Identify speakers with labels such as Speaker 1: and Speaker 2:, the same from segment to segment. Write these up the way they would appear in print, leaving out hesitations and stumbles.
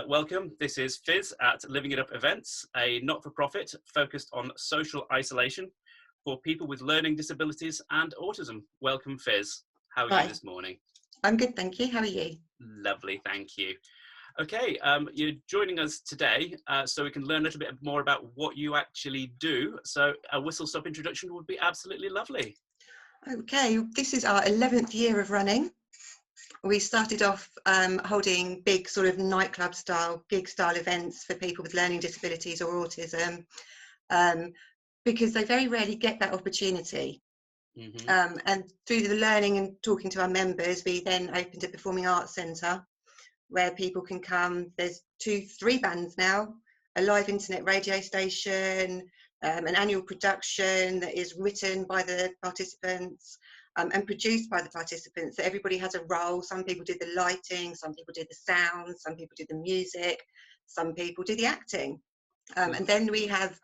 Speaker 1: Welcome. This is Fizz at Living It Up Events, a not-for-profit focused on social isolation for people with learning disabilities and autism. Welcome, Fizz. How are you
Speaker 2: Hi,
Speaker 1: this morning?
Speaker 2: I'm good, thank you. How are you?
Speaker 1: Lovely, thank you. Okay, you're joining us today so we can learn a little bit more about what you actually do. So a whistle-stop introduction would be absolutely lovely.
Speaker 2: Okay, this is our 11th year of running. We started off holding big sort of nightclub style, gig style events for people with learning disabilities or autism because they very rarely get that opportunity. And through the learning and talking to our members, we then opened a performing arts centre where people can come. There's 3 bands now, a live internet radio station, an annual production that is written by the participants and produced by the participants. So everybody has a role. Some people did the lighting, some people did the sound, some people did the music, some people did the acting. And then we have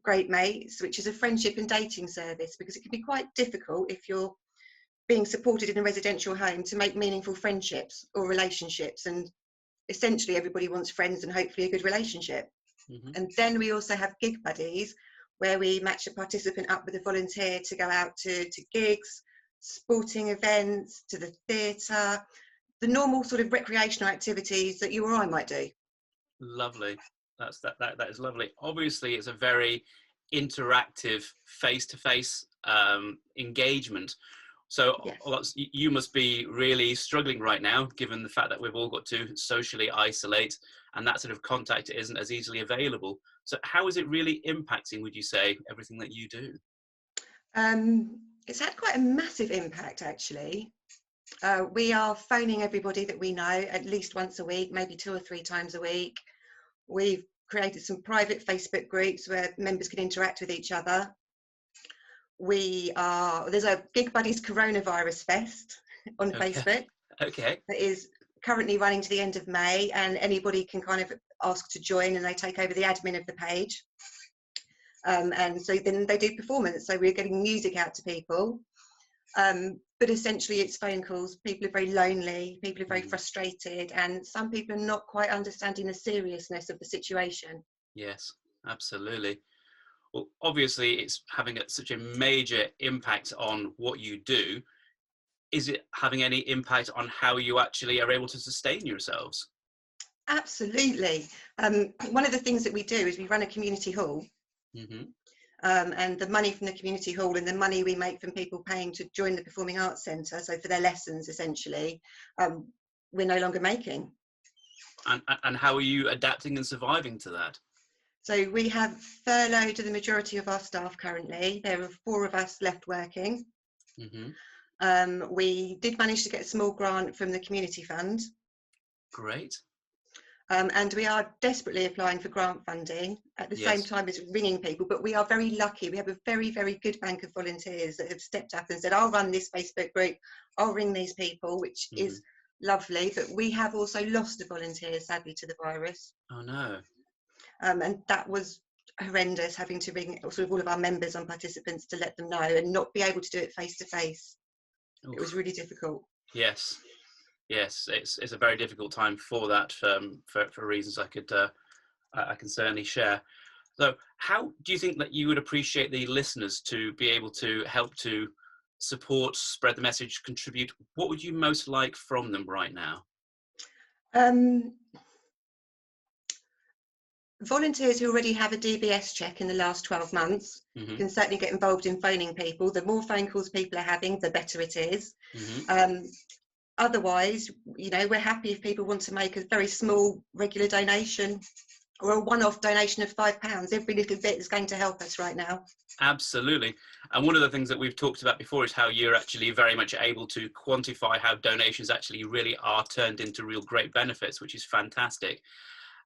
Speaker 2: Great Mates, which is a friendship and dating service, because it can be quite difficult if you're being supported in a residential home to make meaningful friendships or relationships, and essentially everybody wants friends and hopefully a good relationship. And then we also have Gig Buddies, where we match a participant up with a volunteer to go out to gigs, sporting events, to the theatre, the normal sort of recreational activities that you or I might do.
Speaker 1: Lovely. That is lovely. Obviously, it's a very interactive face-to-face engagement. So
Speaker 2: Yes.
Speaker 1: you must be really struggling right now, given the fact that we've all got to socially isolate and that sort of contact isn't as easily available. So how is it really impacting, would you say, everything that you do?
Speaker 2: It's had quite a massive impact, actually. We are phoning everybody that we know at least once a week, maybe 2 or 3 times a week. We've created some private Facebook groups where members can interact with each other. There's a Gig Buddies Coronavirus Fest on
Speaker 1: Okay.
Speaker 2: Facebook
Speaker 1: Okay.
Speaker 2: that is currently running to the end of May, and anybody can kind of ask to join and they take over the admin of the page. And so then they do performance. So we're getting music out to people. But essentially it's phone calls. People are very lonely, people are very frustrated, and some people are not quite understanding the seriousness of the situation.
Speaker 1: Yes, absolutely. Well, obviously, it's having such a major impact on what you do. Is it having any impact on how you actually are able to sustain yourselves?
Speaker 2: Absolutely. One of the things that we do is we run a community hall. And the money from the community hall and the money we make from people paying to join the Performing Arts Centre, so for their lessons essentially, we're no longer making.
Speaker 1: And how are you adapting and surviving to that?
Speaker 2: So we have furloughed the majority of our staff currently. There are 4 of us left working. We did manage to get a small grant from the community fund.
Speaker 1: Great.
Speaker 2: And we are desperately applying for grant funding at the same time as ringing people, but we are very lucky. We have a very, very good bank of volunteers that have stepped up and said, I'll run this Facebook group, I'll ring these people, which is lovely. But we have also lost a volunteer, sadly, to the virus.
Speaker 1: Oh, no.
Speaker 2: And that was horrendous, having to ring sort of all of our members and participants to let them know and not be able to do it face to face. It was really difficult.
Speaker 1: Yes. Yes, it's a very difficult time for that, for reasons I can certainly share. So how do you think that you would appreciate the listeners to be able to help to support, spread the message, contribute? What would you most like from them right now?
Speaker 2: Volunteers who already have a DBS check in the last 12 months can certainly get involved in phoning people. The more phone calls people are having, the better it is. Otherwise, you know, we're happy if people want to make a very small regular donation or a one-off donation of £5. Every little bit is going to help us right now.
Speaker 1: Absolutely. And one of the things that we've talked about before is how you're actually very much able to quantify how donations actually really are turned into real great benefits, which is fantastic.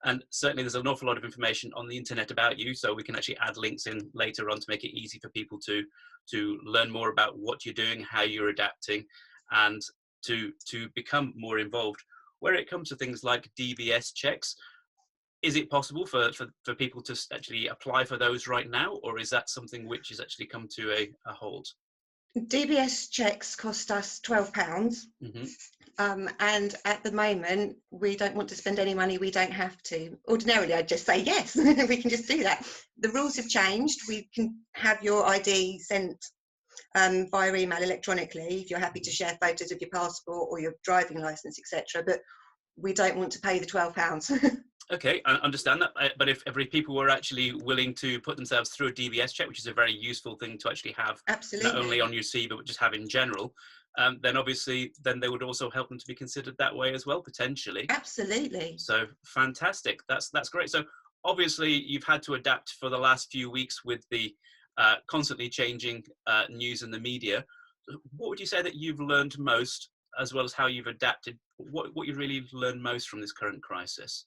Speaker 1: And certainly there's an awful lot of information on the internet about you, so we can actually add links in later on to make it easy for people to learn more about what you're doing, how you're adapting, and to become more involved. Where it comes to things like DBS checks, is it possible for people to actually apply for those right now, or is that something which has actually come to a halt?
Speaker 2: DBS checks cost us £12.
Speaker 1: Hmm.
Speaker 2: And at the moment, we don't want to spend any money we don't have to. Ordinarily, I'd just say yes, we can just do that. The rules have changed. We can have your ID sent via email electronically if you're happy to share photos of your passport or your driving licence, etc. But we don't want to pay the £12.
Speaker 1: Okay, I understand that. But if every people were actually willing to put themselves through a DBS check, which is a very useful thing to actually have, not only
Speaker 2: Absolutely.
Speaker 1: on your CV, but just have in general, then obviously, then they would also help them to be considered that way as well, potentially.
Speaker 2: Absolutely.
Speaker 1: So fantastic. That's great. So obviously, you've had to adapt for the last few weeks with the constantly changing news and the media. What would you say that you've learned most, as well as how you've adapted? What you really learned most from this current crisis?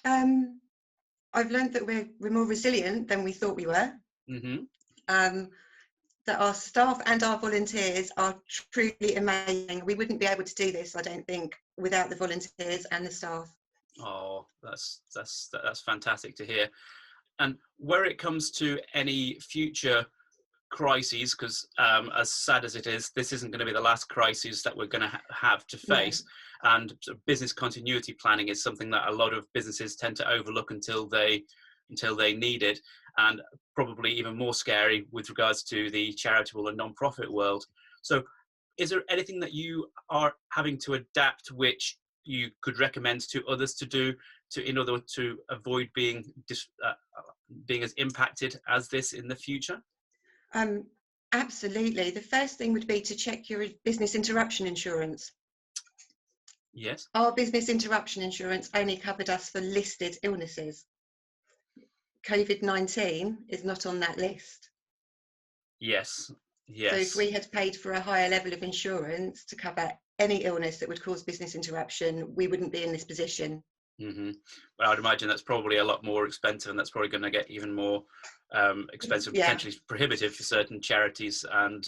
Speaker 2: Um, I've learned that we're more resilient than we thought we were.
Speaker 1: Hmm.
Speaker 2: Um, that our staff and our volunteers are truly amazing. We wouldn't be able to do this, I don't think, without the volunteers and the staff.
Speaker 1: Oh, that's fantastic to hear. And where it comes to any future crises, because as sad as it is, this isn't going to be the last crisis that we're going to have to
Speaker 2: No,
Speaker 1: face. And sort of business continuity planning is something that a lot of businesses tend to overlook until they need it, and probably even more scary with regards to the charitable and non-profit world. So, is there anything that you are having to adapt, which you could recommend to others to do in order to avoid being as impacted as this in the future?
Speaker 2: um, absolutely. The first thing would be to check your business interruption insurance.
Speaker 1: Yes.
Speaker 2: Our business interruption insurance only covered us for listed illnesses. COVID-19 is not on that list.
Speaker 1: Yes.
Speaker 2: So if
Speaker 1: Yes.
Speaker 2: we had paid for a higher level of insurance to cover any illness that would cause business interruption, we wouldn't be in this position.
Speaker 1: Hmm. Well, I'd imagine that's probably a lot more expensive, and that's probably going to get even more expensive,
Speaker 2: Yeah,
Speaker 1: potentially prohibitive for certain charities and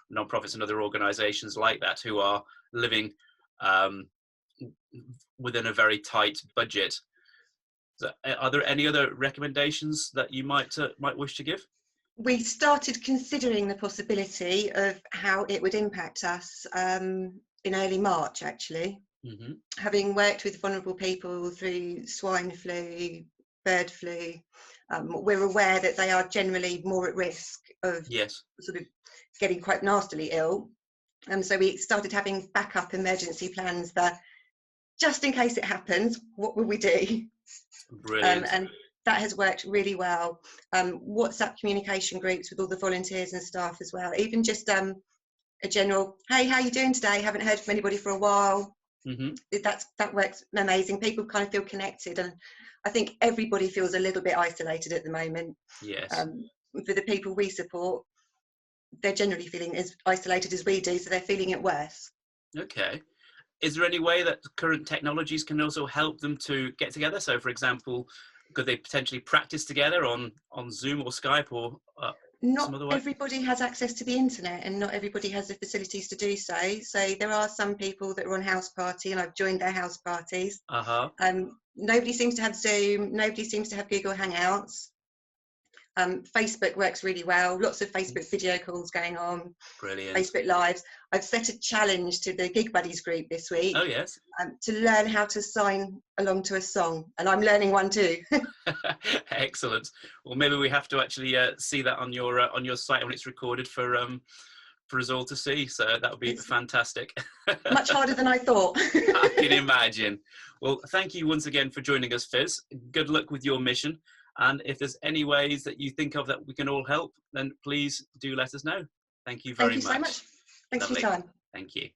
Speaker 1: non-profits and other organisations like that who are living um, within a very tight budget. So, are there any other recommendations that you might wish to give?
Speaker 2: we started considering the possibility of how it would impact us in early March, actually.
Speaker 1: Hmm.
Speaker 2: Having worked with vulnerable people through swine flu, bird flu, we're aware that they are generally more at risk of
Speaker 1: Yes.
Speaker 2: sort of getting quite nastily ill. And so we started having backup emergency plans that just in case it happens, what will we do?
Speaker 1: Brilliant.
Speaker 2: And that has worked really well. WhatsApp communication groups with all the volunteers and staff as well. Even just a general, hey, how you doing today? Haven't heard from anybody for a while.
Speaker 1: Hmm.
Speaker 2: That works amazing. People kind of feel connected, and I think everybody feels a little bit isolated at the moment.
Speaker 1: Yes.
Speaker 2: Um, for the people we support, they're generally feeling as isolated as we do, so they're feeling it worse.
Speaker 1: Okay. Is there any way that current technologies can also help them to get together? So, for example, could they potentially practice together on Zoom or Skype or some
Speaker 2: Not
Speaker 1: other way?
Speaker 2: everybody has access to the internet, and not everybody has the facilities to do so. So there are some people that are on house party, and I've joined their house parties.
Speaker 1: Uh-huh.
Speaker 2: Nobody seems to have Zoom. Nobody seems to have Google Hangouts. Facebook works really well. Lots of Facebook video calls going on.
Speaker 1: Brilliant.
Speaker 2: Facebook Lives. I've set a challenge to the Gig Buddies group this week
Speaker 1: Oh, yes.
Speaker 2: to learn how to sign along to a song, and I'm learning one too.
Speaker 1: Excellent. Well, maybe we have to actually see that on your site when it's recorded for us all to see. So that would be
Speaker 2: It's
Speaker 1: fantastic.
Speaker 2: much harder than I thought.
Speaker 1: I can imagine. Well, thank you once again for joining us, Fizz. Good luck with your mission. And if there's any ways that you think of that we can all help, then please do let us know. Thank you
Speaker 2: Thank
Speaker 1: very
Speaker 2: you so
Speaker 1: much.
Speaker 2: much. Thanks for
Speaker 1: Lovely.
Speaker 2: your time.
Speaker 1: Thank you.